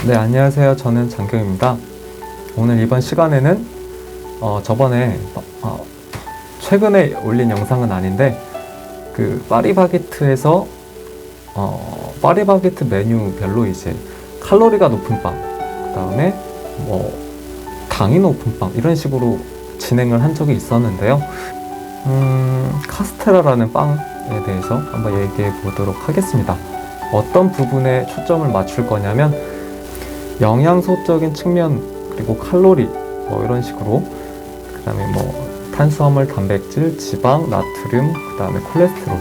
네, 안녕하세요. 저는 장경입니다. 오늘 이번 시간에는 저번에 최근에 올린 영상은 아닌데 그 파리바게트에서 파리바게트 메뉴별로 이제 칼로리가 높은 빵, 그 다음에 뭐 당이 높은 빵 이런 식으로 진행을 한 적이 있었는데요. 카스테라라는 빵에 대해서 한번 얘기해 보도록 하겠습니다. 어떤 부분에 초점을 맞출 거냐면 영양소적인 측면, 그리고 칼로리 뭐 이런 식으로, 그 다음에 뭐 탄수화물, 단백질, 지방, 나트륨, 그 다음에 콜레스테롤,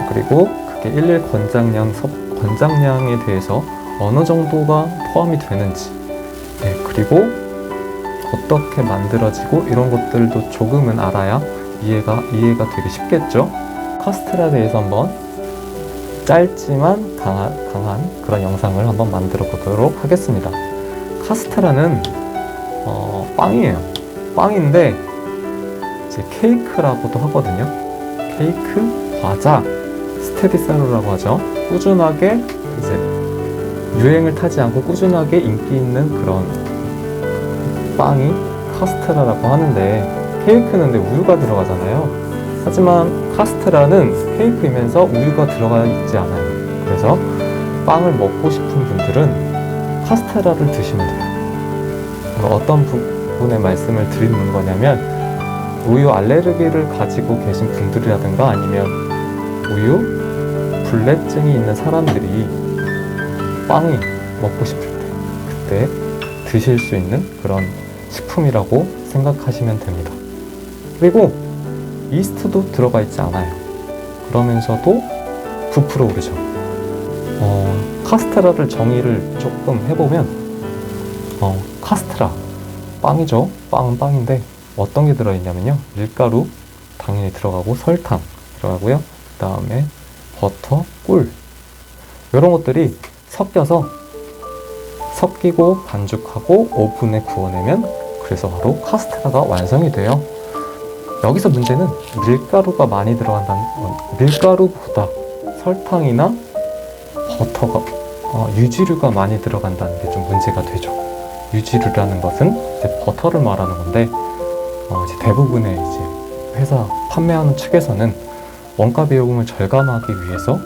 그리고 그게 일일 권장량에 대해서 어느 정도가 포함이 되는지, 네, 그리고 어떻게 만들어지고 이런 것들도 조금은 알아야 이해가 되기 쉽겠죠. 카스테라에 대해서 한번 짧지만 강한 그런 영상을 한번 만들어 보도록 하겠습니다. 카스테라는 빵이에요. 빵인데 이제 케이크라고도 하거든요. 케이크, 과자, 스테디셀러라고 하죠. 꾸준하게 이제 유행을 타지 않고 꾸준하게 인기 있는 그런 빵이 카스테라라고 하는데, 케이크는 근데 우유가 들어가잖아요. 하지만 카스테라는 케이크이면서 우유가 들어가 있지 않아요. 그래서 빵을 먹고 싶은 분들은 카스테라를 드시면 돼요. 어떤 부분에 말씀을 드리는 거냐면, 우유 알레르기를 가지고 계신 분들이라든가 아니면 우유 불내증이 있는 사람들이 빵이 먹고 싶을 때 그때 드실 수 있는 그런 식품이라고 생각하시면 됩니다. 그리고 이스트도 들어가 있지 않아요. 그러면서도 부풀어 오르죠. 카스테라를 정의를 조금 해보면, 카스테라 빵이죠. 빵은 빵인데 어떤 게 들어있냐면요, 밀가루 당연히 들어가고, 설탕 들어가고요, 그 다음에 버터, 꿀, 이런 것들이 섞이고 반죽하고 오븐에 구워내면 그래서 바로 카스테라가 완성이 돼요. 여기서 문제는 밀가루가 많이 들어간다는, 밀가루보다 설탕이나 버터가, 유지류가 많이 들어간다는 게 좀 문제가 되죠. 유지류라는 것은 이제 버터를 말하는 건데, 이제 대부분의 이제 회사 판매하는 측에서는 원가 비용을 절감하기 위해서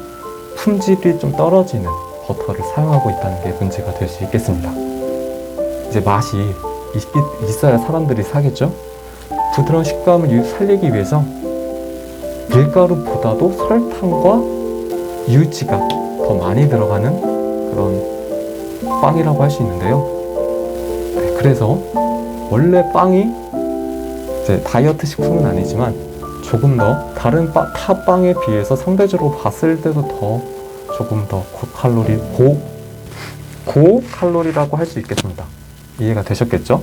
품질이 좀 떨어지는 버터를 사용하고 있다는 게 문제가 될 수 있겠습니다. 이제 맛이 있어야 사람들이 사겠죠? 부드러운 식감을 살리기 위해서 밀가루보다도 설탕과 유지가 더 많이 들어가는 그런 빵이라고 할 수 있는데요. 네, 그래서 원래 빵이 이제 다이어트 식품은 아니지만 조금 더 다른 타 빵에 비해서 상대적으로 봤을 때도 조금 더 고칼로리라고 할 수 있겠습니다. 이해가 되셨겠죠?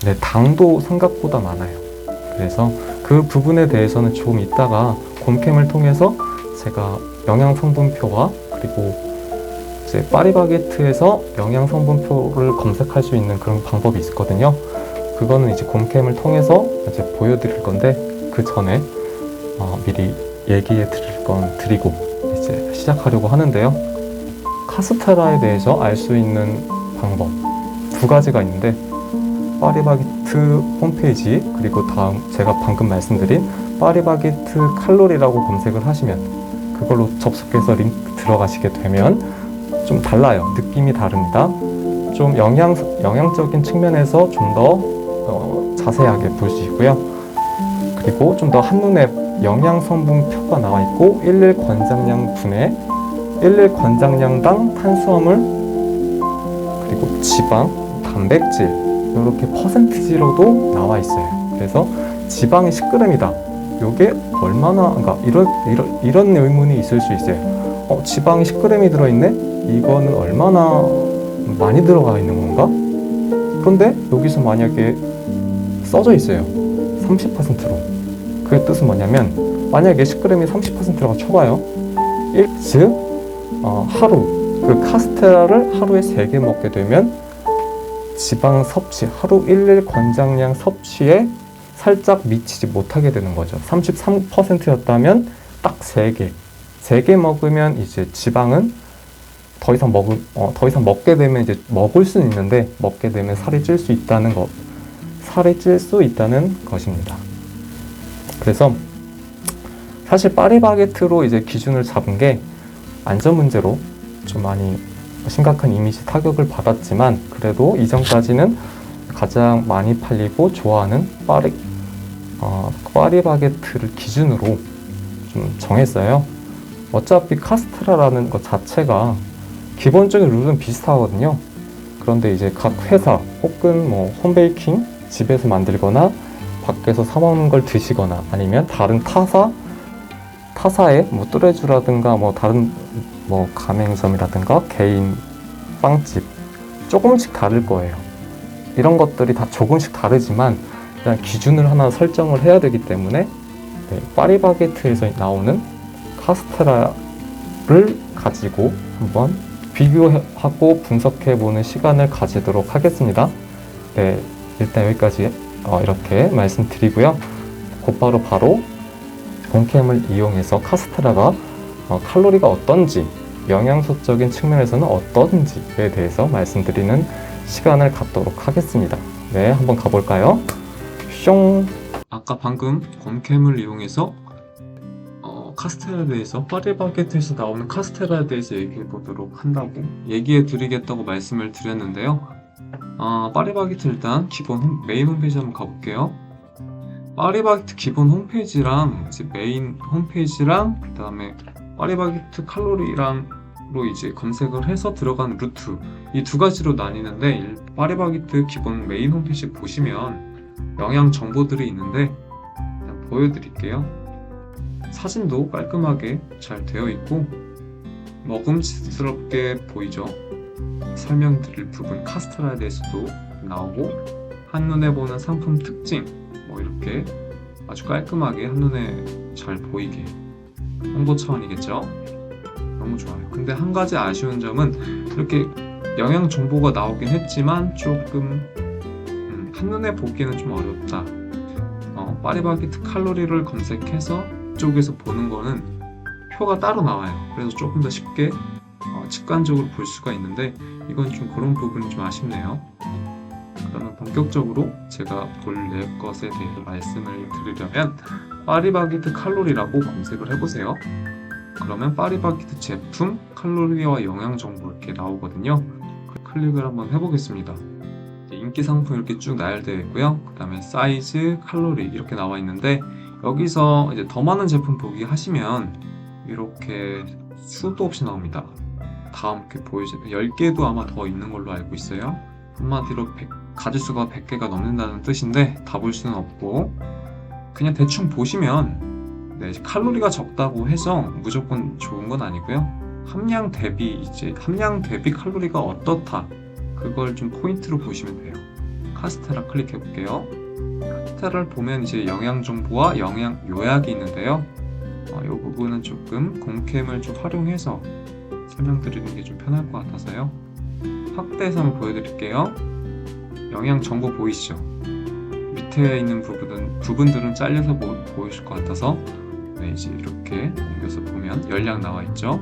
네, 당도 생각보다 많아요. 그래서 그 부분에 대해서는 조금 이따가 곰캠을 통해서 제가 영양성분표와, 그리고 이제 파리바게트에서 영양성분표를 검색할 수 있는 그런 방법이 있거든요. 그거는 이제 곰캠을 통해서 이제 보여드릴 건데, 그 전에 미리 얘기해 드릴 건 드리고 이제 시작하려고 하는데요. 카스테라에 대해서 알 수 있는 방법 두 가지가 있는데, 파리바게트 홈페이지, 그리고 다음 제가 방금 말씀드린 파리바게트 칼로리라고 검색을 하시면, 그걸로 접속해서 링크 들어가시게 되면 좀 달라요. 느낌이 다릅니다. 좀 영양적인 측면에서 좀 더 자세하게 볼 수 있고요. 그리고 좀 더 한눈에 영양성분표가 나와 있고, 일일 권장량 분에 일일 권장량당 탄수화물, 그리고 지방, 단백질, 이렇게 퍼센티지로도 나와 있어요. 그래서 지방이 10g이다. 이게 얼마나, 그러니까 이런 의문이 있을 수 있어요. 지방이 10g이 들어있네? 이거는 얼마나 많이 들어가 있는 건가? 그런데 여기서 만약에 써져 있어요. 30%로. 그 뜻은 뭐냐면, 만약에 10g이 30%라고 쳐봐요. 즉, 하루, 그 카스테라를 하루에 3개 먹게 되면 지방 섭취, 하루 일일 권장량 섭취에 살짝 미치지 못하게 되는 거죠. 33%였다면 딱 3개 먹으면 이제 지방은 더 이상 먹게 되면 이제 먹을 수는 있는데 먹게 되면 살이 찔 수 있다는 것입니다. 그래서 사실 파리바게트로 이제 기준을 잡은 게 안전 문제로 좀 많이 심각한 이미지 타격을 받았지만 그래도 이전까지는 가장 많이 팔리고 좋아하는 파리바게트를 기준으로 좀 정했어요. 어차피 카스테라라는 것 자체가 기본적인 룰은 비슷하거든요. 그런데 이제 각 회사 혹은 뭐 홈베이킹 집에서 만들거나 밖에서 사 먹는 걸 드시거나 아니면 다른 타사의 뭐 뚜레쥬라든가 뭐 다른 뭐 가맹점이라든가 개인 빵집 조금씩 다를 거예요. 이런 것들이 다 조금씩 다르지만 일단 기준을 하나 설정을 해야 되기 때문에 파리바게트에서 나오는 카스테라를 가지고 한번 비교하고 분석해보는 시간을 가지도록 하겠습니다. 네, 일단 여기까지 이렇게 말씀드리고요. 곧바로 본캠을 이용해서 카스테라가 칼로리가 어떤지, 영양소적인 측면에서는 어떤지에 대해서 말씀드리는 시간을 갖도록 하겠습니다. 네, 한번 가볼까요? 숑! 아까 방금 곰캠을 이용해서 카스테라에 대해서 파리바게트에서 나오는 카스테라에 대해서 얘기해 드리겠다고 말씀을 드렸는데요. 파리바게트 일단 기본 메인 홈페이지 한번 가볼게요. 파리바게트 기본 홈페이지랑 이제 메인 홈페이지랑 그 다음에 파리바게트 칼로리랑로 이제 검색을 해서 들어가는 루트 이 두 가지로 나뉘는데 파리바게트 기본 메인 홈페이지 보시면 영양 정보들이 있는데 보여드릴게요. 사진도 깔끔하게 잘 되어 있고 먹음직스럽게 보이죠. 설명드릴 부분 카스테라에 대해서도 나오고 한눈에 보는 상품 특징 뭐 이렇게 아주 깔끔하게 한눈에 잘 보이게 홍보 차원이겠죠. 너무 좋아요. 근데 한 가지 아쉬운 점은 이렇게 영양 정보가 나오긴 했지만 조금 한눈에 보기에는 좀 어렵다. 파리바게트 칼로리를 검색해서 쪽에서 보는 거는 표가 따로 나와요. 그래서 조금 더 쉽게 직관적으로 볼 수가 있는데 이건 좀 그런 부분이 좀 아쉽네요. 그러면 본격적으로 제가 볼 것에 대해 말씀을 드리려면 파리바게트 칼로리라고 검색을 해보세요. 그러면 파리바게트 제품 칼로리와 영양 정보 이렇게 나오거든요. 클릭을 한번 해보겠습니다. 인기 상품 이렇게 쭉 나열되어 있고요. 그 다음에 사이즈, 칼로리 이렇게 나와 있는데 여기서 이제 더 많은 제품 보기 하시면 이렇게 수도 없이 나옵니다. 다음 이렇게 보이죠? 10개도 아마 더 있는 걸로 알고 있어요. 한마디로 가지수가 100개가 넘는다는 뜻인데 다 볼 수는 없고 그냥 대충 보시면 칼로리가 적다고 해서 무조건 좋은 건 아니고요. 함량 대비 칼로리가 어떻다 그걸 좀 포인트로 보시면 돼요. 카스테라 클릭해 볼게요. 카스테라를 보면 이제 영양 정보와 영양 요약이 있는데요. 이 부분은 조금 곰캠을 좀 활용해서 설명드리는 게 좀 편할 것 같아서요. 확대해서 한번 보여드릴게요. 영양 정보 보이시죠? 밑에 있는 부분들은 잘려서 보이실 것 같아서 이제 이렇게 옮겨서 보면 열량 나와 있죠?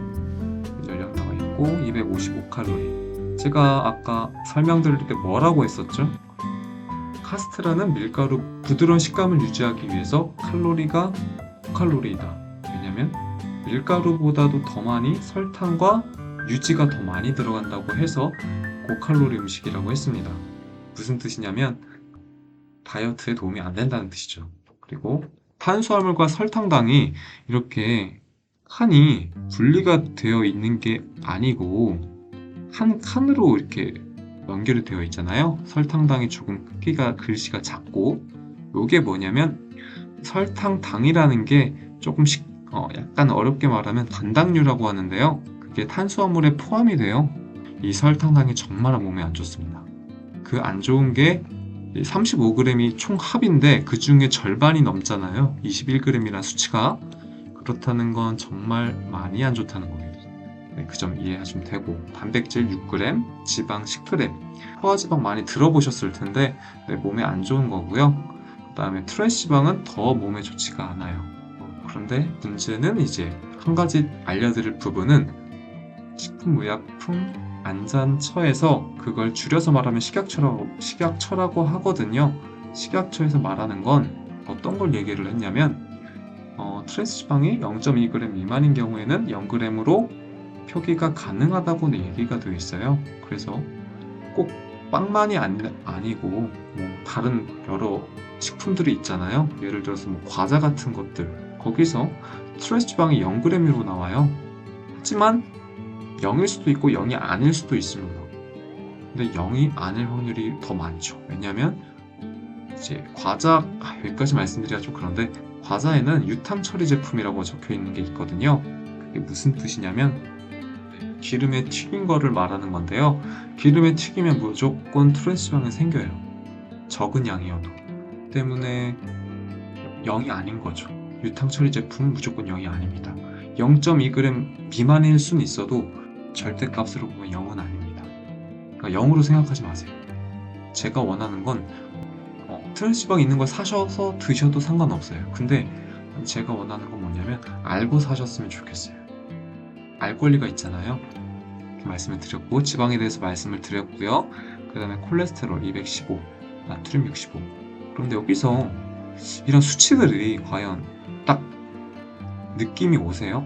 열량 나와 있고 255칼로리. 제가 아까 설명드릴 때 뭐라고 했었죠? 카스테라는 밀가루 부드러운 식감을 유지하기 위해서 칼로리가 고칼로리이다. 왜냐면 밀가루보다도 더 많이 설탕과 유지가 더 많이 들어간다고 해서 고칼로리 음식이라고 했습니다. 무슨 뜻이냐면 다이어트에 도움이 안 된다는 뜻이죠. 그리고 탄수화물과 설탕당이 이렇게 칸이 분리가 되어 있는 게 아니고 한 칸으로 이렇게 연결이 되어 있잖아요. 설탕당이 조금 크기가 글씨가 작고 이게 뭐냐면 설탕당이라는 게 조금씩 약간 어렵게 말하면 단당류라고 하는데요. 그게 탄수화물에 포함이 돼요. 이 설탕당이 정말 몸에 안 좋습니다. 그 안 좋은 게 35g이 총 합인데 그 중에 절반이 넘잖아요. 21g이라는 수치가. 그렇다는 건 정말 많이 안 좋다는 겁니다. 그 점 이해하시면 되고 단백질 6g, 지방 10g, 포화지방 많이 들어보셨을 텐데 몸에 안 좋은 거고요. 그 다음에 트랜스지방은 더 몸에 좋지가 않아요. 그런데 문제는 이제 한 가지 알려드릴 부분은 식품의약품안전처에서 그걸 줄여서 말하면 식약처라고 하거든요. 식약처에서 말하는 건 어떤 걸 얘기를 했냐면 트랜스 지방이 0.2g 미만인 경우에는 0g으로 표기가 가능하다고 얘기가 되어 있어요. 그래서 꼭 빵만이 아니고 뭐 다른 여러 식품들이 있잖아요. 예를 들어서 뭐 과자 같은 것들, 거기서 트랜스 지방이 0g으로 나와요. 하지만 0일 수도 있고 0이 아닐 수도 있습니다. 근데 0이 아닐 확률이 더 많죠. 왜냐면 이제 과자, 여기까지 말씀드리기가 좀 그런데, 과자에는 유탕 처리 제품이라고 적혀 있는 게 있거든요. 그게 무슨 뜻이냐면 기름에 튀긴 거를 말하는 건데요. 기름에 튀기면 무조건 트랜스 지방이 생겨요. 적은 양이어도. 때문에 0이 아닌 거죠. 유탕 처리 제품은 무조건 0이 아닙니다. 0.2g 미만일 수는 있어도 절대값으로 보면 0은 아닙니다. 그러니까 0으로 생각하지 마세요. 제가 원하는 건 트랜스 지방이 있는 걸 사셔서 드셔도 상관없어요. 근데 제가 원하는 건 뭐냐면 알고 사셨으면 좋겠어요. 알 권리가 있잖아요. 이렇게 말씀을 드렸고, 지방에 대해서 말씀을 드렸고요. 그 다음에 콜레스테롤 215, 나트륨 65. 그런데 여기서 이런 수치들이 과연 딱 느낌이 오세요?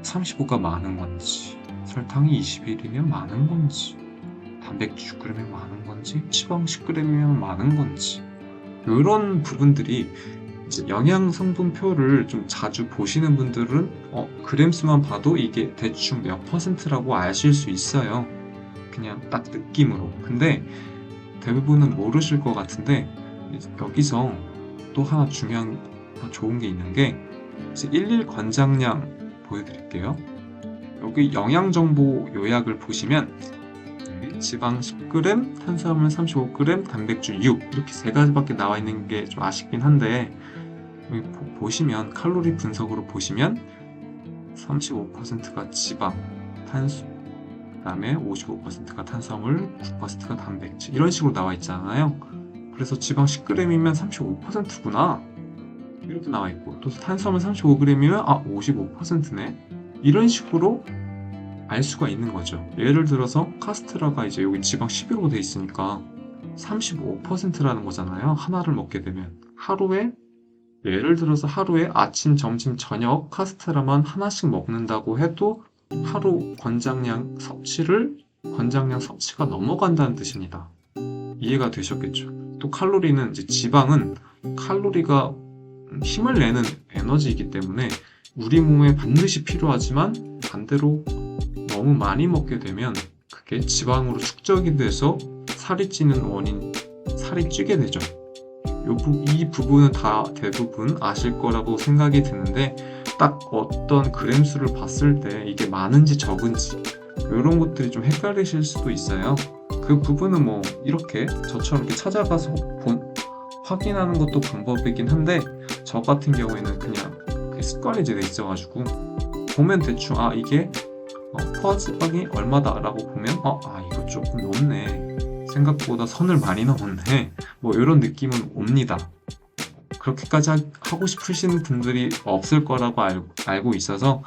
35가 많은 건지, 설탕이 21이면 많은 건지, 단백질 6g이면 많은 건지, 지방 10g이면 많은 건지, 이런 부분들이 이제 영양 성분표를 좀 자주 보시는 분들은 그램수만 봐도 이게 대충 몇 %라고 아실 수 있어요. 그냥 딱 느낌으로. 근데 대부분은 모르실 것 같은데, 여기서 또 하나 중요한 좋은 게 있는 게, 이제 11 권장량 보여드릴게요. 여기 영양정보 요약을 보시면 지방 10g, 탄수화물 35g, 단백질 6, 이렇게 세 가지밖에 나와 있는 게 좀 아쉽긴 한데, 여기 보시면 칼로리 분석으로 보시면 35%가 지방, 탄수, 그 다음에 55%가 탄수화물, 9%가 단백질, 이런 식으로 나와 있잖아요. 그래서 지방 10g이면 35%구나 이렇게 나와 있고, 또 탄수화물 35g이면 55%네, 이런 식으로 알 수가 있는 거죠. 예를 들어서 카스테라가 이제 여기 지방 11로 돼 있으니까 35%라는 거잖아요. 하나를 먹게 되면 하루에, 예를 들어서 하루에 아침, 점심, 저녁 카스테라만 하나씩 먹는다고 해도 하루 권장량 섭치가 넘어간다는 뜻입니다. 이해가 되셨겠죠? 또 칼로리는, 이제 지방은 칼로리가 힘을 내는 에너지이기 때문에 우리 몸에 반드시 필요하지만, 반대로 너무 많이 먹게 되면 그게 지방으로 축적이 돼서 살이 찌는 원인, 살이 찌게 되죠. 이 부분은 다 대부분 아실 거라고 생각이 드는데, 딱 어떤 그램수를 봤을 때 이게 많은지 적은지 이런 것들이 좀 헷갈리실 수도 있어요. 그 부분은 뭐 이렇게 저처럼 이렇게 찾아가서 확인하는 것도 방법이긴 한데, 저 같은 경우에는 그냥 그게 습관이 돼 있어가지고 보면 대충 이게 포화지방이 얼마다 라고 보면 이거 조금 넘네, 생각보다 선을 많이 넘었네, 뭐 이런 느낌은 옵니다. 그렇게까지 하고 싶으신 분들이 없을 거라고 알고 있어서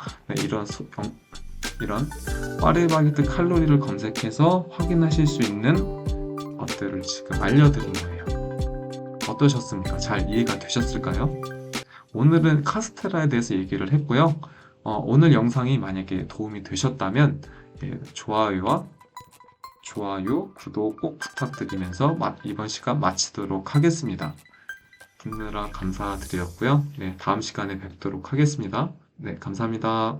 이런 파리바게뜨 칼로리를 검색해서 확인하실 수 있는 것들을 지금 알려드린 거예요. 어떠셨습니까? 잘 이해가 되셨을까요? 오늘은 카스테라에 대해서 얘기를 했고요. 오늘 영상이 만약에 도움이 되셨다면 좋아요, 구독 꼭 부탁드리면서 이번 시간 마치도록 하겠습니다. 듣느라 감사드렸고요. 네, 다음 시간에 뵙도록 하겠습니다. 네, 감사합니다.